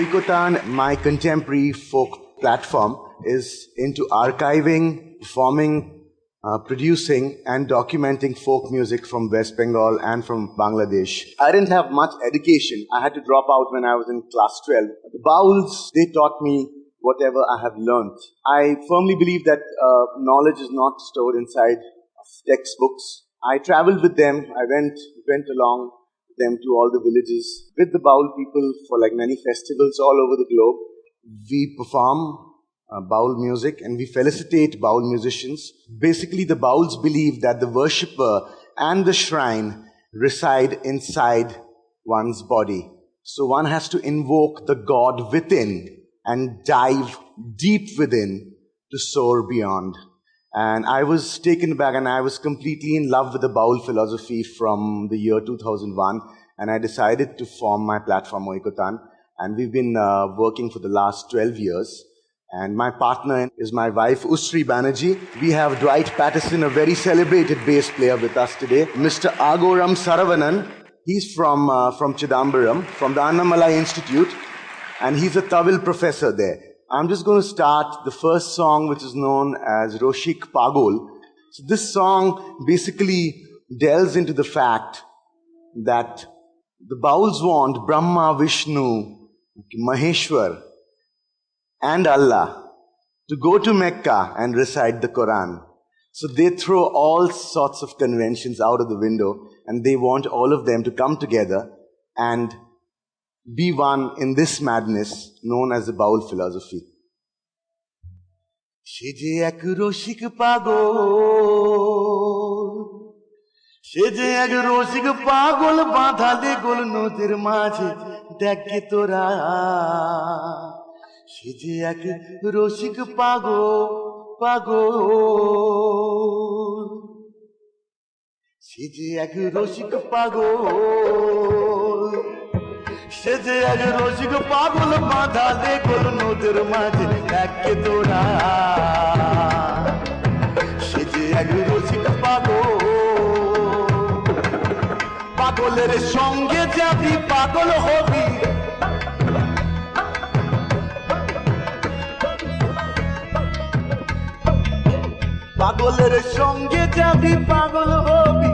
Oikotan, my contemporary folk platform, is into archiving, performing, producing and documenting folk music from West Bengal and from Bangladesh. I didn't have much education. I had to drop out when I was in class 12. The Bauls, they taught me whatever I have learned. I firmly believe that knowledge is not stored inside textbooks. I traveled with them. I went along them to all the villages with the Baul people for like many festivals all over the globe. We perform Baul music and we felicitate Baul musicians. Basically, the Bauls believe that the worshipper and the shrine reside inside one's body. So one has to invoke the God within and dive deep within to soar beyond. And I was taken back and I was completely in love with the Baul philosophy from the year 2001. And I decided to form my platform, Oikotan. And we've been working for the last 12 years. And my partner is my wife, Usri Banerjee. We have Dwight Patterson, a very celebrated bass player with us today. Mr. Agoram Saravanan, he's from Chidambaram, from the Annamalai Institute. And he's a Tamil professor there. I'm just going to start the first song, which is known as Roshik Pagol. So this song basically delves into the fact that the Bauls want Brahma, Vishnu, Maheshwar, and Allah to go to Mecca and recite the Quran. So they throw all sorts of conventions out of the window and they want all of them to come together and be one in this madness known as the Baul philosophy. Sheje ek roshik pagol, sheje ek roshik pagol, bandhale gol nodir majhe dekhe tora. Sheje ek roshik pagol, sheje ek roshik pagol. সেজে এক রসিক পাগল বাঁধালে গোল নদীর মাঝে দেখে তোরা সেজে এক রসিক পাগল পাগলের সঙ্গে যাবি পাগল হবি পাগলের সঙ্গে যাবি পাগল হবি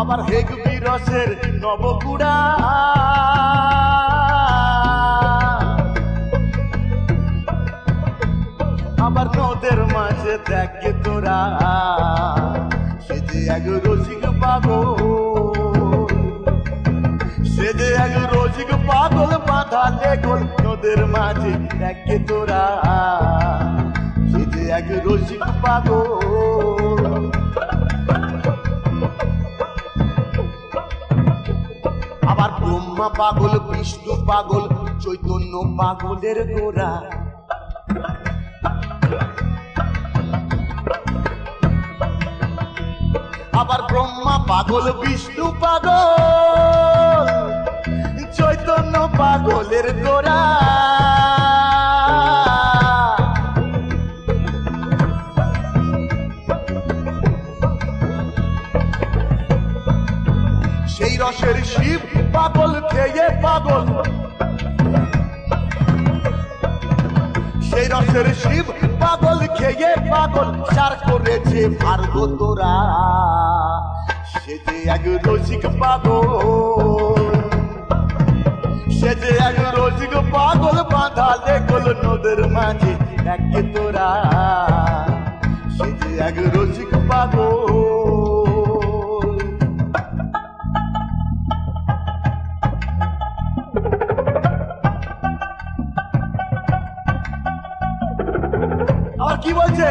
আবার হেগবি রসের নবকুড়া আবার নদের মাঝে দেখে তোরা সেজে এক রসিক পাগল সেজে এক রসিক পাগল বাঁধালে গোল নদের মাঝে দেখে তোরা সেজে এক রসিক পাগল আবার ব্রহ্মা পাগল বিষ্ণু পাগল চৈতন্য পাগলের গোরা আবার ব্রহ্মা পাগল বিষ্ণু পাগল চৈতন্য পাগলের গোরা সেই রসের শিব পাগল খেয়ে পাগল সেই রসের শিব পাগল খেয়ে পাগল সার করেছে ভার্গ তোরা সেজে এক রসিক পাগল সেজে এক রসিক পাগল বাঁধালে গোল নদের মাঝে দেখে তোরা সেজে এক রসিক পাগল কি বলছে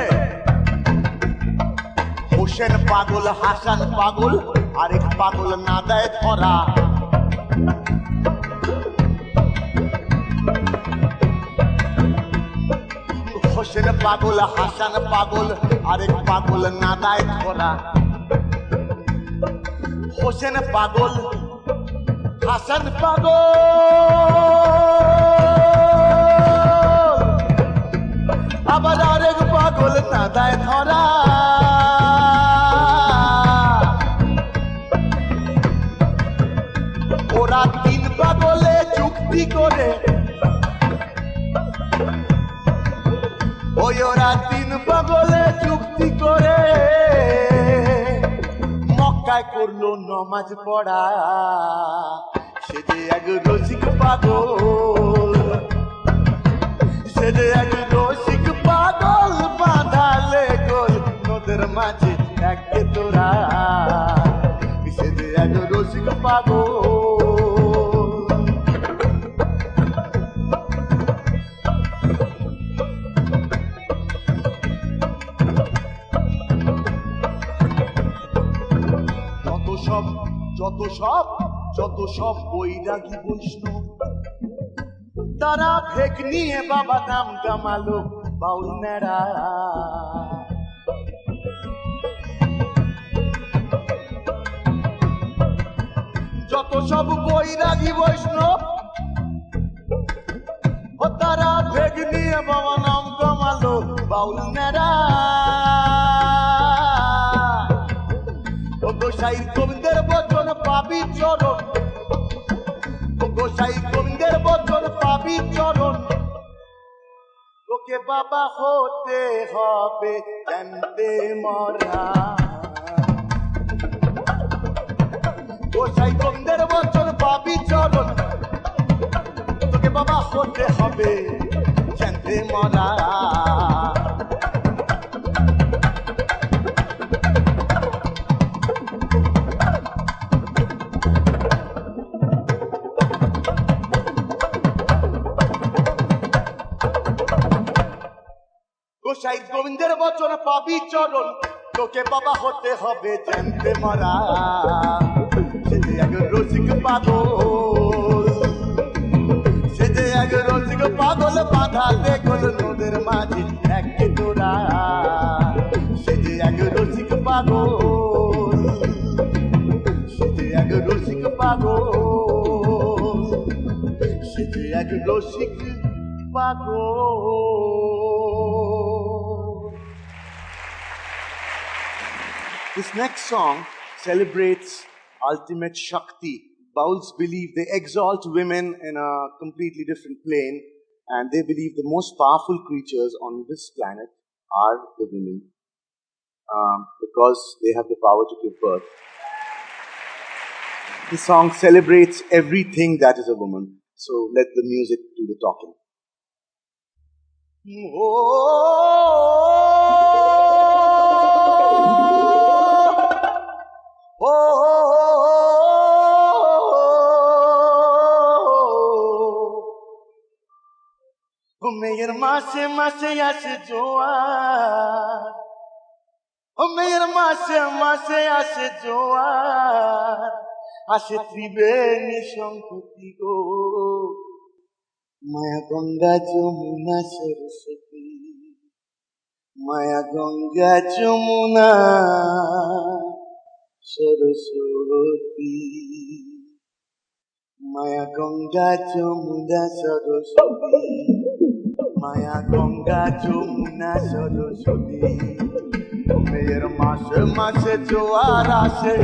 হোসেন পাগল হাসান পাগল আরেক পাগল না দেয় ধরা হোসেন পাগল হাসান পাগল আরেক পাগল না দেয় ধরা হোসেন পাগল হাসান পাগল আবার আরেক পাগল না দেয় ধরা ওরা তিন পাগলে চুক্তি করে ওই ওরা তিন পাগলে চুক্তি করে মক্কায় করলো নমাজ পড়া সে যে এক রসিক পাগল সে যে এক রসিক পাগল বাঁধালে গোল নদের মাঝে একে তোরা সে যে এক রসিক পাগল যত সব বৈরাগী বৈষ্ণব তারা ভেগ নিয়ে বাবা দাম কামালো বাউল নেড়া যত সব বৈরাগী বৈষ্ণব তারা ভেগ নিয়ে বাবা নাম কামালো বাউল নেড়া গোসাই গোবিন্দের বচন পাবি চরণ গোসাই গোবিন্দের বচন পাবি চরণ তোকে বাবা হতে হবে জানতে মরা গোসাই গোবিন্দের বচন পাবি চরণ তোকে বাবা হতে হবে জানতে মরা গোসাই গোবিন্দের বচন পাবি চরণ তোকে বাবা হতে হবে জানতে মরা সে যে এক রসিক পাগল সে যে এক রসিক পাগল বাঁধালে গোল নদের মাঝে একে তোরা সে যে এক রসিক পাগল সে যে এক রসিক পাগল সে যে এক রসিক পাগল This next song celebrates ultimate Shakti. Bauls believe they exalt women in a completely different plane, and they believe the most powerful creatures on this planet are the women because they have the power to give birth. This song celebrates everything that is a woman, so let the music do the talking. মেয়ের মাসে মাসে আসে জোয়ার মেয়ের মাসে মাসে আসে জোয়ার আসে ত্রিবেণী সম্পত্তি গো মায়া গঙ্গা যমুনা সরস্বতী মায়া গঙ্গা যমুনা সরস্বতী মায়া গঙ্গা যমুনা সরস্বতী মায়া গঙ্গা যমুনা সরস্বতী মেয়ের মাসে মাসে জোয়ার আসে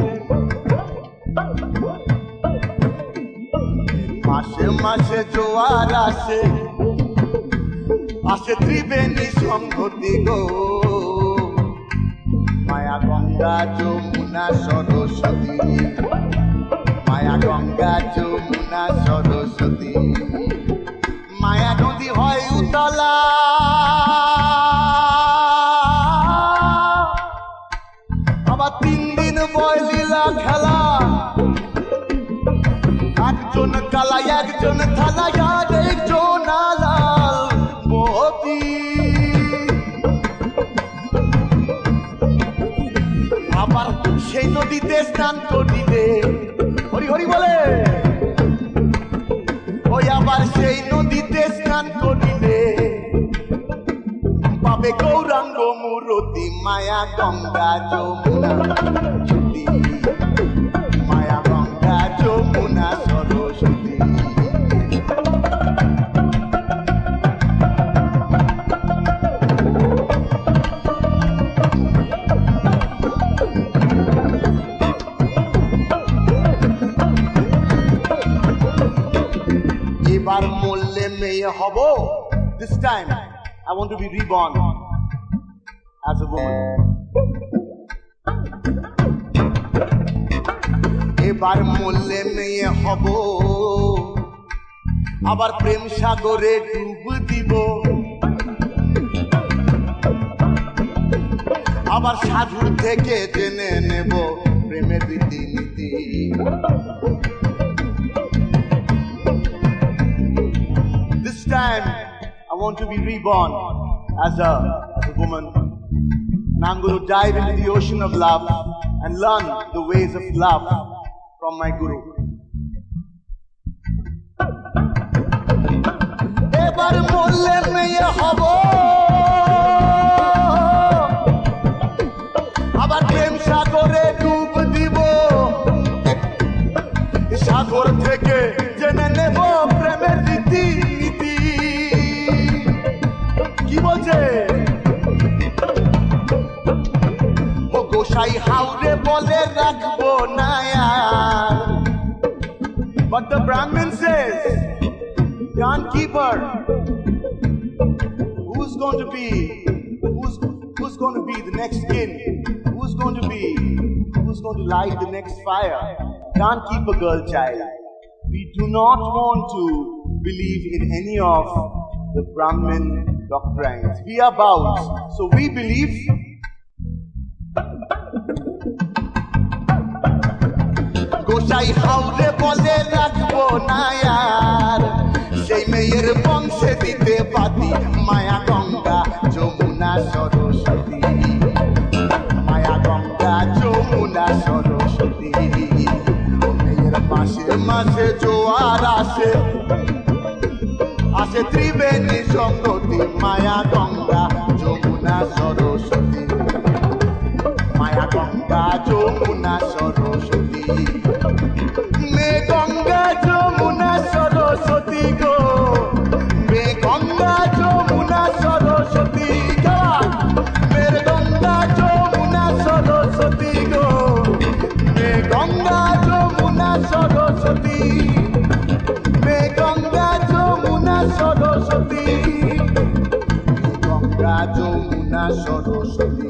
মাসে মাসে জোয়ার আসে আসে ত্রিবেণী সংগতি গো মায়া গঙ্গা যমুনা সরস্বতী মায়া গঙ্গা যমুনা সরস্বতী মায়া নদী হয় উতলা আবার 3 দিন বয় লীলা খেলা একজন কালা একজন থালা আর একজন লাল বতী আবার সেই নদীতে স্নান করিলে হরি হরি বলে ওই আবার সেই নদীতে স্নান করিলে পাবে গৌরাঙ্গ মূরতি মায়া গঙ্গা যমুনা ছুটি মায়া গঙ্গা যমুনা সরস্বতী এবার This time, I want to be reborn as a woman. এবার মরলে মেয়ে হব, আবার প্রেম সাগরে ডুব দিব, আবার সাধুর থেকে জেনে নেব প্রেমের রীতিনীতি। This time I want to be reborn as a woman, and I'm going to dive into the ocean of love and learn the ways of love from my guru. এবার মরলে মেয়ে হব, আবার প্রেম সাগরে ডুব দিব, সাগর থেকে জেনে নেব প্রেমের রীতিনীতি। কি বলছে ও গোসাই হাওরে বলে রাখবো না আর, but the Brahmin says can't keep her. Who's going to be the next king? Who's going to light the next fire? Can't keep a girl child. We do not want to believe in any of the Brahmin doctrines. We are Baus, so we believe গোসাই হাওরে বলে রাখবো না আর, সেই মেয়ের বংশে দিতে পাতি মায়া গঙ্গা যমুনা সরস্বতী, মায়া গঙ্গা যমুনা সরস্বতী। ও মেয়ের মাসে মাসে জোয়ার আসে, আসে ত্রিবেণী সংগতি, মায়া গঙ্গা যমুনা সরস্বতী, মায়া গঙ্গা যমুনা সরস্বতী। মে গঙ্গা যমুনা সরস্বতী গো, মে গঙ্গা যমুনা সরস্বতী গো, মে গঙ্গা যমুনা সরস্বতী গো, মে গঙ্গা যমুনা সরস্বতী, মে গঙ্গা যমুনা সরস্বতী, গঙ্গা যমুনা সরস্বতী।